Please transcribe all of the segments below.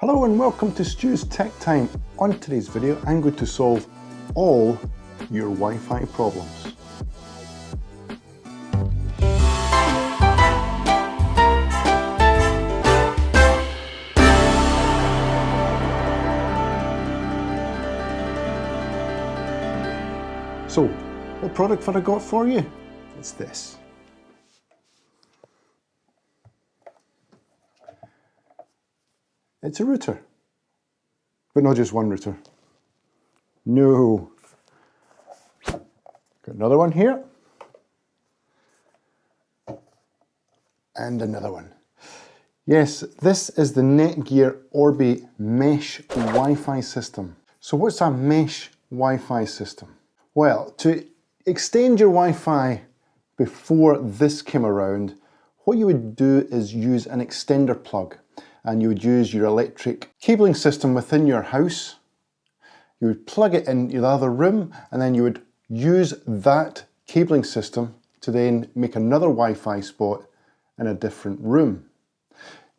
Hello and welcome to Stu's Tech Time. On today's video, I'm going to solve all your Wi-Fi problems. So, what product have I got for you? It's this. It's a router, but not just one router. No. Got another one here. And another one. Yes, this is the Netgear Orbi Mesh Wifi system. So what's a mesh Wi-Fi system? Well, to extend your Wi-Fi before this came around, what you would do is use an extender plug. And you would use your electric cabling system within your house. You would plug it in the other room, and then you would use that cabling system to then make another Wi-Fi spot in a different room.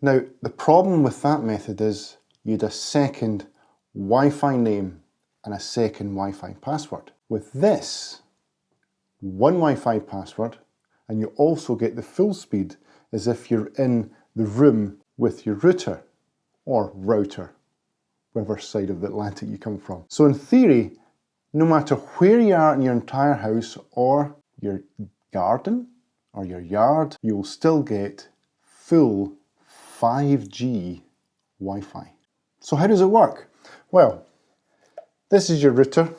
Now, the problem with that method is you'd a second Wi-Fi name and a second Wi-Fi password. With this, one Wi-Fi password, and you also get the full speed as if you're in the room with your router, or router, whatever side of the Atlantic you come from. So in theory, no matter where you are in your entire house or your garden or your yard, you will still get full 5G Wi-Fi. So how does it work? Well, this is your router.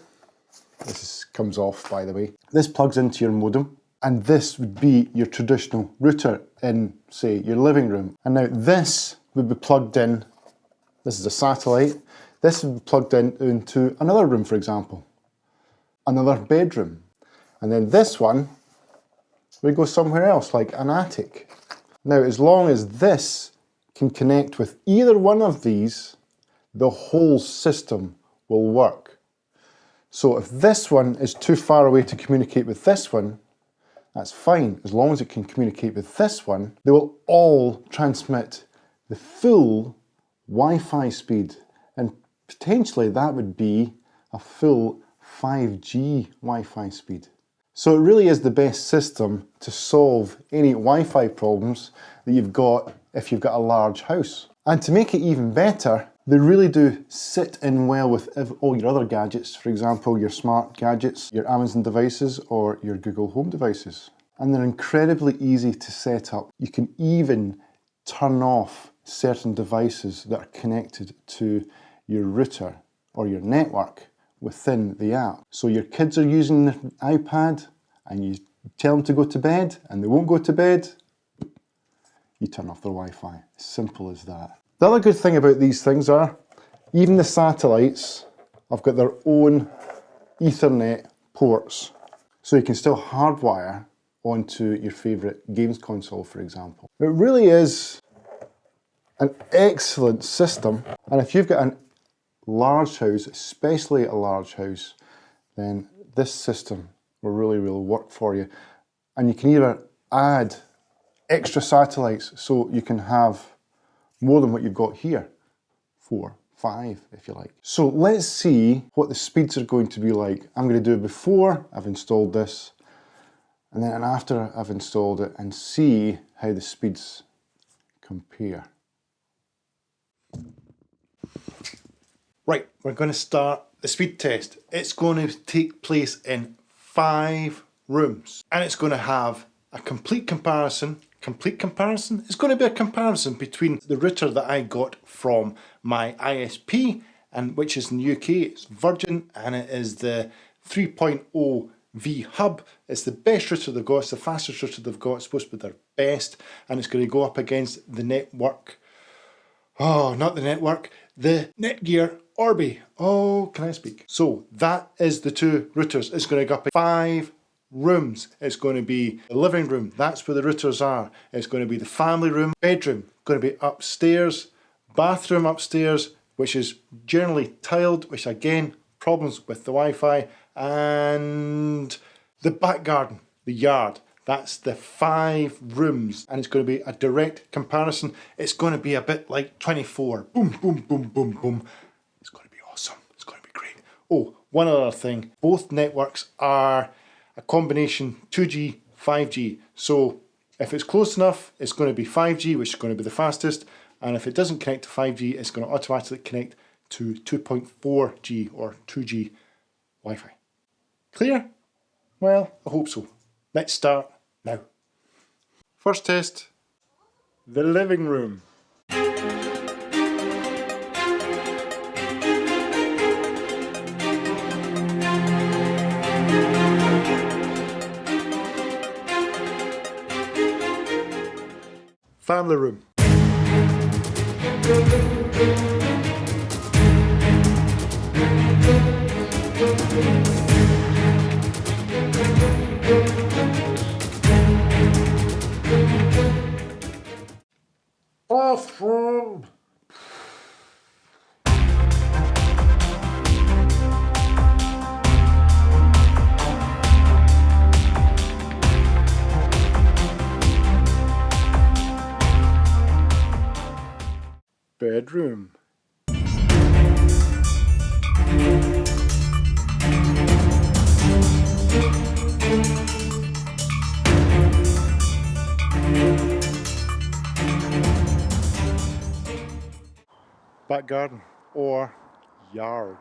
This comes off, by the way. This plugs into your modem. And this would be your traditional router in, say, your living room. And now this would be plugged in, this is a satellite, this would be plugged in into another room, for example, another bedroom. And then this one would go somewhere else, like an attic. Now, as long as this can connect with either one of these, the whole system will work. So if this one is too far away to communicate with this one, that's fine, as long as it can communicate with this one, they will all transmit the full Wi-Fi speed, and potentially that would be a full 5G Wi-Fi speed. So it really is the best system to solve any Wi-Fi problems that you've got if you've got a large house. And to make it even better, they really do sit in well with all your other gadgets, for example, your smart gadgets, your Amazon devices, or your Google Home devices. And they're incredibly easy to set up. You can even turn off certain devices that are connected to your router or your network within the app. So your kids are using the iPad and you tell them to go to bed and they won't go to bed, you turn off their Wi-Fi. Simple as that. The other good thing about these things are, even the satellites have got their own Ethernet ports. So you can still hardwire onto your favourite games console, for example. It really is an excellent system. And if you've got a large house, especially a large house, then this system will really work for you. And you can either add extra satellites so you can have more than what you've got here, 4, 5 if you like. So let's see what the speeds are going to be like. I'm going to do it before I've installed this and then after I've installed it and see how the speeds compare. Right, we're going to start the speed test. It's going to take place in 5 rooms and it's going to have a complete comparison. It's going to be a comparison between the router that I got from my ISP, and which is in the UK, it's Virgin, and it is the 3.0 V Hub. It's the best router they've got, it's the fastest router they've got, it's supposed to be their best, and it's going to go up against the network. Oh, not the network, the Netgear Orbi. Oh, can I speak? So that is the two routers. It's going to go up 5 rooms. It's going to be the living room, that's where the routers are. It's going to be the family room, bedroom, going to be upstairs, bathroom upstairs, which is generally tiled, which again, problems with the Wi-Fi, and the back garden, the yard. That's the 5 rooms, and it's going to be a direct comparison. It's going to be a bit like 24. Boom, boom, boom, boom, boom. It's going to be awesome. It's going to be great. Oh, one other thing. Both networks are a combination 2G, 5G. So if it's close enough, it's going to be 5G, which is going to be the fastest. And if it doesn't connect to 5G, it's going to automatically connect to 2.4G or 2G Wi-Fi. Clear? Well, I hope so. Let's start now. First test, the living room. Family room. Bathroom. Bedroom. Back garden or yard.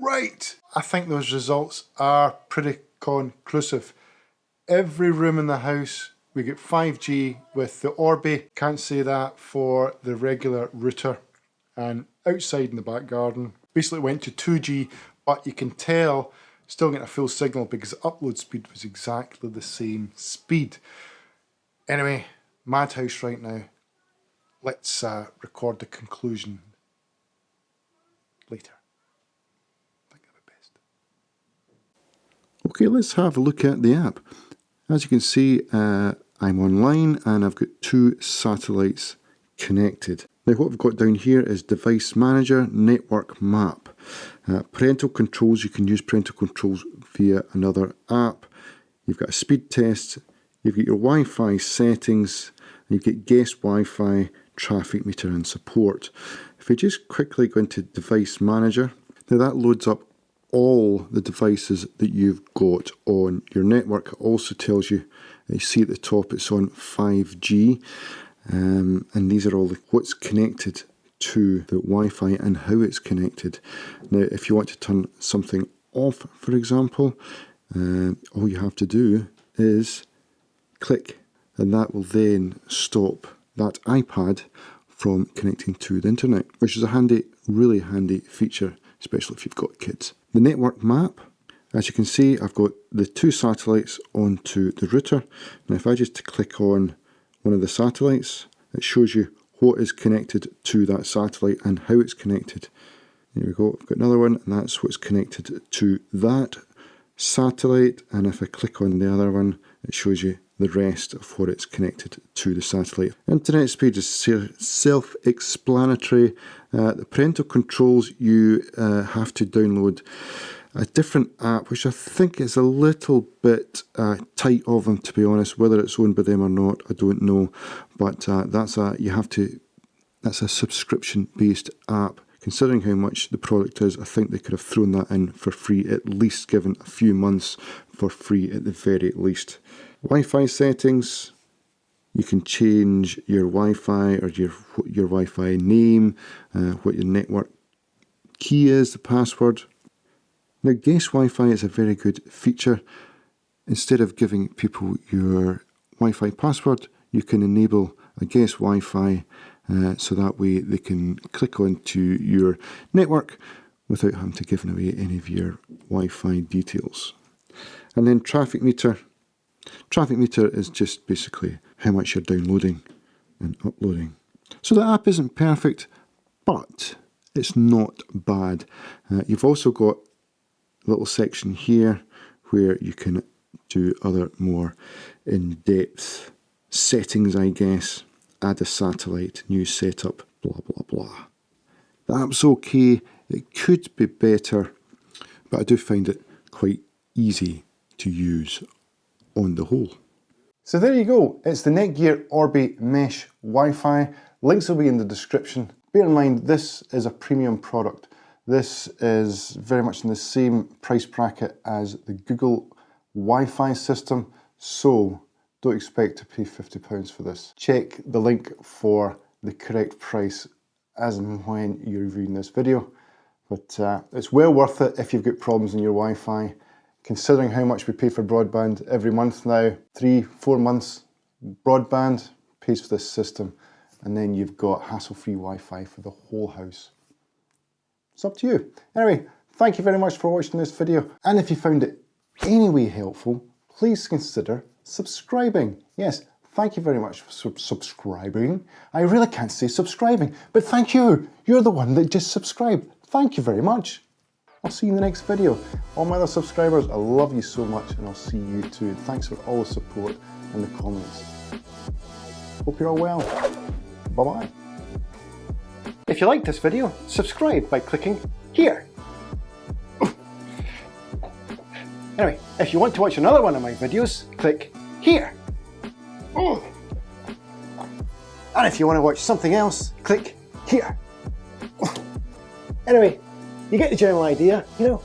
Right, I think those results are pretty conclusive. Every room in the house, we get 5G with the Orbi. Can't say that for the regular router. And outside in the back garden, basically went to 2G, but you can tell still getting a full signal because the upload speed was exactly the same speed. Anyway, madhouse right now. Let's record the conclusion later. Okay, let's have a look at the app. As you can see, I'm online and I've got 2 satellites connected. Now what we've got down here is Device Manager, Network Map. Parental controls, you can use parental controls via another app. You've got a speed test, you've got your Wi-Fi settings, and you get guest Wi-Fi, traffic meter and support. If we just quickly go into Device Manager, now that loads up all the devices that you've got on your network. It also tells you, you see at the top it's on 5G, and these are all what's connected to the Wi-Fi and how it's connected. Now if you want to turn something off, for example, all you have to do is click, and that will then stop that iPad from connecting to the internet, which is a handy, really handy feature, especially if you've got kids. The network map, as you can see, I've got the 2 satellites onto the router. Now if I just click on one of the satellites, it shows you what is connected to that satellite and how it's connected. There we go, I've got another one, and that's what's connected to that satellite. And if I click on the other one, it shows you the rest of what it's connected to the satellite. Internet speed is self-explanatory. The parental controls, you have to download a different app, which I think is a little bit tight of them, to be honest. Whether it's owned by them or not, I don't know. But that's a subscription-based app. Considering how much the product is, I think they could have thrown that in for free, at least given a few months for free at the very least. Wi-Fi settings, you can change your Wi-Fi or your Wi-Fi name, what your network key is, the password. Now guest Wi-Fi is a very good feature. Instead of giving people your Wi-Fi password, you can enable a guest Wi-Fi so that way they can click onto your network without having to give away any of your Wi-Fi details. And then traffic meter. Traffic meter is just basically how much you're downloading and uploading. So the app isn't perfect, but it's not bad. You've also got a little section here where you can do other more in-depth settings, I guess. Add a satellite, new setup, blah, blah, blah. The app's okay. It could be better, but I do find it quite easy to use on the whole. So there you go. It's the Netgear Orbi Mesh Wifi. Links will be in the description. Bear in mind, this is a premium product. This is very much in the same price bracket as the Google Wi-Fi system, so don't expect to pay £50 for this. Check the link for the correct price as and when you're reviewing this video. But it's well worth it if you've got problems in your Wi-Fi. Considering how much we pay for broadband every month now, 3-4 months broadband pays for this system, and then you've got hassle-free Wi-Fi for the whole house. It's up to you. Anyway, thank you very much for watching this video, and if you found it any way helpful, please consider subscribing. Yes, thank you very much for subscribing. I really can't say subscribing, but thank you. You're the one that just subscribed. Thank you very much. I'll see you in the next video. All my other subscribers, I love you so much, and I'll see you too. And thanks for all the support and the comments. Hope you're all well. Bye-bye. If you liked this video, subscribe by clicking here. Anyway, if you want to watch another one of my videos, click here. And if you want to watch something else, click here. Anyway, you get the general idea, you know.